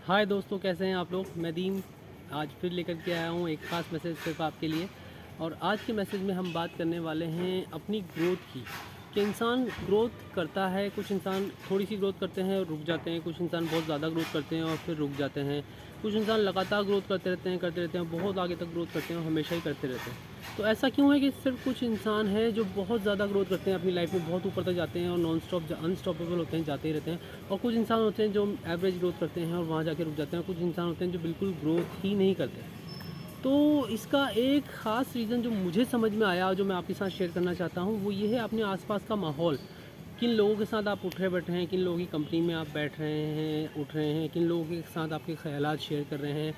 हाय दोस्तों, कैसे हैं आप लोग। मैं दीन आज फिर लेकर के आया हूँ एक ख़ास मैसेज सिर्फ आपके लिए। और आज के मैसेज में हम बात करने वाले हैं अपनी ग्रोथ की, कि इंसान ग्रोथ करता है। कुछ इंसान थोड़ी सी ग्रोथ करते हैं और रुक जाते हैं, कुछ इंसान बहुत ज़्यादा ग्रोथ करते हैं और फिर रुक जाते हैं, कुछ इंसान लगातार ग्रोथ करते रहते हैं, बहुत आगे तक ग्रोथ करते हैं और हमेशा ही करते रहते हैं। तो ऐसा क्यों है कि सिर्फ कुछ इंसान है जो बहुत ज़्यादा ग्रोथ करते हैं, अपनी लाइफ में बहुत ऊपर तक जाते हैं और नॉन स्टॉप अनस्टॉपेबल होते हैं, जाते ही रहते हैं। और कुछ इंसान होते हैं जो एवरेज ग्रोथ करते हैं और वहाँ जाके रुक जाते हैं। कुछ इंसान होते हैं जो बिल्कुल ग्रोथ ही नहीं करते। तो इसका एक ख़ास रीज़न जो मुझे समझ में आया, जो मैं आपके साथ शेयर करना चाहता हूँ, वो ये है अपने आसपास का माहौल। किन लोगों के साथ आप उठ रहे बैठ रहे हैं, किन लोगों की कंपनी में आप बैठ रहे हैं, उठ रहे हैं, किन लोगों के साथ आपके ख़यालात शेयर कर रहे हैं,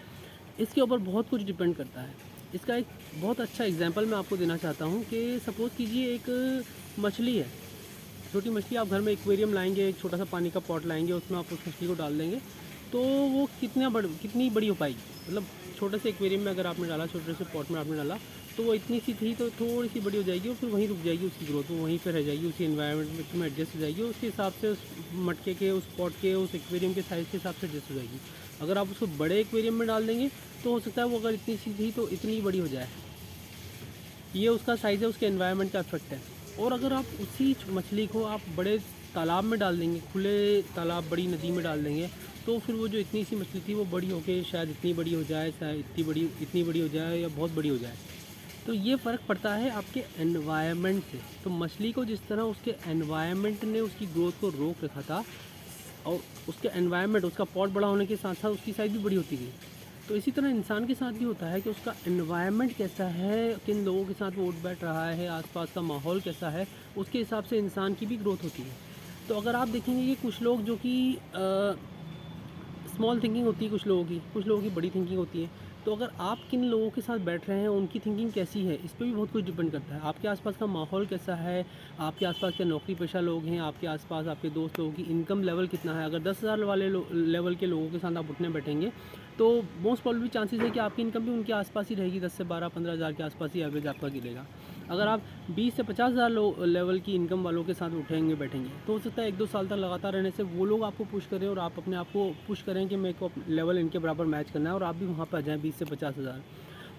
इसके ऊपर बहुत कुछ डिपेंड करता है। इसका एक बहुत अच्छा एग्जांपल मैं आपको देना चाहता हूँ कि सपोज़ कीजिए एक मछली है, छोटी मछली। आप घर में एक्वेरियम लाएंगे, एक छोटा सा पानी का पॉट लाएंगे, उसमें आप उस मछली को डाल देंगे, तो वो कितनी बड़ी हो पाएगी। मतलब छोटे से एक्वेरियम में अगर आपने डाला, छोटे से पॉट में आपने डाला, तो वो इतनी सी थी तो थोड़ी सी बड़ी हो जाएगी और फिर वहीं रुक जाएगी उसकी ग्रोथ, वो वहीं पर रह जाएगी, उसी एनवायरनमेंट में एडजस्ट हो जाएगी, उसके हिसाब से उस मटके के, उस पॉट के, उस एक्वेरियम के साइज़ के हिसाब से एडजस्ट हो जाएगी। अगर आप उसको बड़े एक्वेरियम में डाल देंगे तो हो सकता है वो अगर इतनी सी थी तो इतनी बड़ी हो जाए। ये उसका साइज़ है, उसके एनवायरनमेंट का इफेक्ट है। और अगर आप उसी मछली को आप बड़े तालाब में डाल देंगे, खुले तालाब, बड़ी नदी में डाल देंगे, तो फिर वो जो इतनी सी मछली थी वो बड़ी होके शायद इतनी बड़ी हो जाए, शायद इतनी बड़ी हो जाए या बहुत बड़ी हो जाए। तो ये फ़र्क पड़ता है आपके एनवायरनमेंट से। तो मछली को जिस तरह उसके एनवायरनमेंट ने उसकी ग्रोथ को रोक रखा था, और उसके एनवायरनमेंट, उसका पॉट बड़ा होने के साथ साथ उसकी साइज़ भी बड़ी होती गई। तो इसी तरह इंसान के साथ भी होता है कि उसका एनवायरनमेंट कैसा है, किन लोगों के साथ वो उठ बैठ रहा है, आसपास का माहौल कैसा है, उसके हिसाब से इंसान की भी ग्रोथ होती है। तो अगर आप देखेंगे कि कुछ लोग जो कि स्मॉल थिंकिंग होती है, कुछ लोगों की बड़ी थिंकिंग होती है। तो अगर आप किन लोगों के साथ बैठ रहे हैं, उनकी थिंकिंग कैसी है, इस पे भी बहुत कुछ डिपेंड करता है। आपके आसपास का माहौल कैसा है, आपके आसपास के नौकरी पेशा लोग हैं, आपके आसपास आपके दोस्त लोगों की इनकम लेवल कितना है। अगर 10,000 वाले लेवल के लोगों के साथ आप उठने बैठेंगे, तो मोस्ट प्रॉब्ली चांसेस है कि आपकी इनकम भी उनके आसपास ही रहेगी, 10 से 12-15 हज़ार के आसपास ही एवरेज आपका गिरेगा। अगर आप 20 से 50 हज़ार लेवल की इनकम वालों के साथ उठेंगे बैठेंगे, तो हो सकता है 1-2 साल तक लगातार रहने से वो लोग आपको पुश करें और आप अपने आप को पुश करें कि मेरे को लेवल इनके बराबर मैच करना है, और आप भी वहाँ पर आ जाएँ 20 से 50 हज़ार।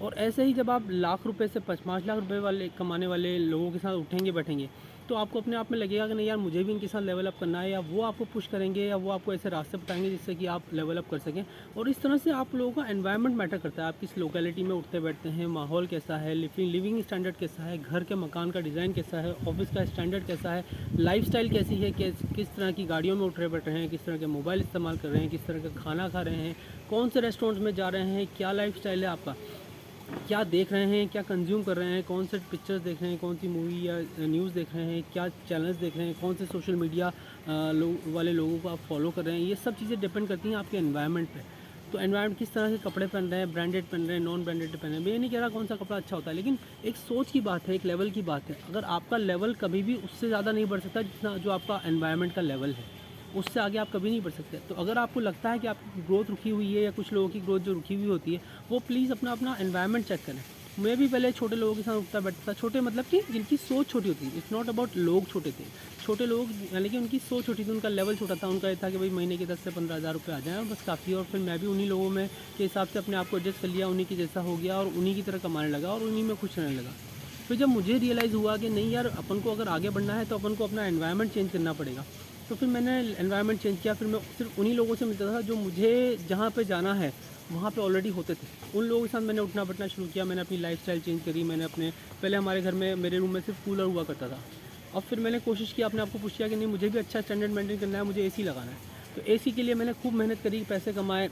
और ऐसे ही जब आप लाख रुपए से 5 लाख रुपए वाले कमाने वाले लोगों के साथ उठेंगे बैठेंगे, तो आपको अपने आप में लगेगा कि नहीं यार, मुझे भी इनके साथ लेवल अप करना है, या वो आपको पुश करेंगे या वो आपको ऐसे रास्ते बताएंगे जिससे कि आप लेवल अप कर सकें। और इस तरह से आप लोगों का एनवायरनमेंट मैटर करता है। आप किस लोकेलिटी में उठते बैठते हैं, माहौल कैसा है, लिविंग स्टैंडर्ड कैसा है, घर के मकान का डिज़ाइन कैसा है, ऑफिस का स्टैंडर्ड कैसा है, लाइफस्टाइल कैसी है, किस तरह की गाड़ियों में उठ रहे बैठ रहे हैं, किस तरह के मोबाइल इस्तेमाल कर रहे हैं, किस तरह का खाना खा रहे हैं, कौन से रेस्टोरेंट्स में जा रहे हैं, क्या लाइफस्टाइल है आपका, क्या देख रहे हैं, क्या कंज्यूम कर रहे हैं, कौन से पिक्चर्स देख रहे हैं, कौन सी मूवी या न्यूज़ देख रहे हैं, क्या चैनल्स देख रहे हैं, कौन से सोशल मीडिया वाले लोगों को आप फॉलो कर रहे हैं। ये सब चीज़ें डिपेंड करती हैं आपके एनवायरनमेंट पे। तो एनवायरनमेंट किस तरह के कपड़े पहन रहे हैं, ब्रांडेड पहन रहे हैं, नॉन ब्रांडेड पहन रहे हैं। मैं ये नहीं कह रहा कौन सा कपड़ा अच्छा होता है, लेकिन एक सोच की बात है, एक लेवल की बात है। अगर आपका लेवल कभी भी उससे ज़्यादा नहीं बढ़ सकता जितना जो आपका एनवायरनमेंट का लेवल है, उससे आगे आप कभी नहीं बढ़ सकते। तो अगर आपको लगता है कि आपकी ग्रोथ रुकी हुई है, या कुछ लोगों की ग्रोथ जो रुकी हुई होती है, वो प्लीज़ अपना अपना एनवायरनमेंट चेक करें। मैं भी पहले छोटे लोगों के साथ उठता बैठता था। छोटे मतलब कि जिनकी सोच छोटी होती है। इट्स नॉट अबाउट लोग छोटे थे, छोटे लोग यानी कि उनकी सोच छोटी थी, उनका लेवल छोटा था। उनका ये था कि भाई महीने के 10 से 15 हज़ार रुपये आ जाएँ और बस काफ़ी है। और फिर मैं भी उन्हीं लोगों में के हिसाब से अपने आप को एडजस्ट कर लिया, उन्हीं के जैसा हो गया और उन्हीं की तरह कमाने लगा और उन्हीं में खुश रहने लगा। फिर जब मुझे रियलाइज़ हुआ कि नहीं यार, अपन को अगर आगे बढ़ना है तो अपन को अपना एनवायरनमेंट चेंज करना पड़ेगा। तो फिर मैंने एनवायरनमेंट चेंज किया। फिर मैं सिर्फ उन्हीं लोगों से मिलता था जो मुझे जहाँ पे जाना है वहाँ पे ऑलरेडी होते थे। उन लोगों के साथ मैंने उठना बैठना शुरू किया। मैंने अपनी लाइफ़स्टाइल चेंज करी। मैंने अपने पहले हमारे घर में, मेरे रूम में सिर्फ कूलर हुआ करता था। अब फिर मैंने कोशिश की, अपने आप को पुश किया कि नहीं, मुझे भी अच्छा स्टैंडर्ड मेंटेन करना है, मुझे एसी लगाना है। तो एसी के लिए मैंने खूब मेहनत करी, पैसे कमाए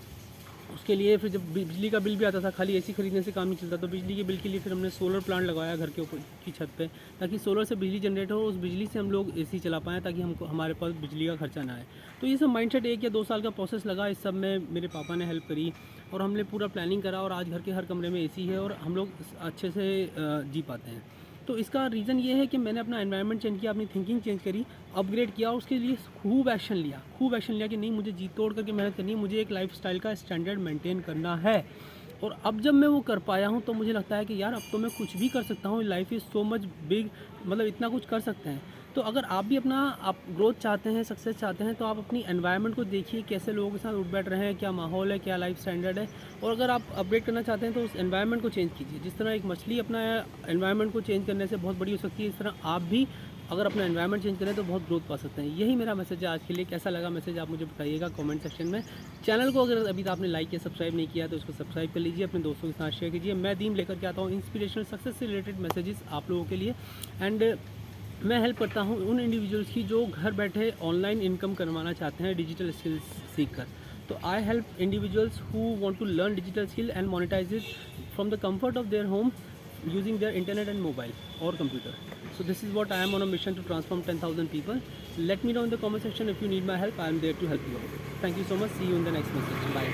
उसके लिए। फिर जब बिजली का बिल भी आता था, खाली एसी खरीदने से काम नहीं चलता, तो बिजली के बिल के लिए फिर हमने सोलर प्लांट लगाया घर के ऊपर की छत पे, ताकि सोलर से बिजली जनरेट हो, उस बिजली से हम लोग एसी चला पाएँ, ताकि हमको हमारे पास बिजली का खर्चा ना आए। तो ये सब माइंडसेट 1 या 2 साल का प्रोसेस लगा। इस सब में मेरे पापा ने हेल्प करी और हमने पूरा प्लानिंग करा, और आज घर के हर कमरे में एसी है और हम लोग अच्छे से जी पाते हैं। तो इसका रीज़न ये है कि मैंने अपना एनवायरनमेंट चेंज किया, अपनी थिंकिंग चेंज करी, अपग्रेड किया, और उसके लिए खूब एक्शन लिया कि नहीं, मुझे जी तोड़ करके मेहनत करनी है, मुझे एक लाइफस्टाइल का स्टैंडर्ड मेंटेन करना है। और अब जब मैं वो कर पाया हूँ तो मुझे लगता है कि यार, अब तो मैं कुछ भी कर सकता हूँ। Life is so much big, मतलब इतना कुछ कर सकते हैं। तो अगर आप भी अपना आप ग्रोथ चाहते हैं, सक्सेस चाहते हैं, तो आप अपनी एनवायरनमेंट को देखिए, कैसे लोगों के साथ उठ बैठ रहे हैं, क्या माहौल है, क्या लाइफ स्टैंडर्ड है। और अगर आप अपडेट करना चाहते हैं तो उस एनवायरनमेंट को चेंज कीजिए। जिस तरह एक मछली अपना एनवायरनमेंट को चेंज करने से बहुत बड़ी हो सकती है, इस तरह आप भी अगर अपना एनवायरनमेंट चेंज करें तो बहुत ग्रोथ पा सकते हैं। यही मेरा मैसेज है आज के लिए। कैसा लगा मैसेज आप मुझे बताइएगा कमेंट सेक्शन में। चैनल को अगर अभी तक आपने लाइक या सब्सक्राइब नहीं किया तो इसको सब्सक्राइब कर लीजिए, अपने दोस्तों के साथ शेयर कीजिए। मैं दीन लेकर के आता हूँ इंस्पिरेशनल सक्सेस से रिलेटेड मैसेजेस आप लोगों के लिए। एंड मैं हेल्प करता हूँ उन इंडिविजुअल्स की जो घर बैठे ऑनलाइन इनकम करवाना चाहते हैं डिजिटल स्किल्स सीख कर। तो I help individuals who want to learn digital skill and monetize it from the comfort of their home using their internet and mobile or computer. So this is what I am on a mission to transform 10,000 people. Let me know in the comment section if you need my help. I am there to help you out. Thank you so much. See you in the next message. Bye.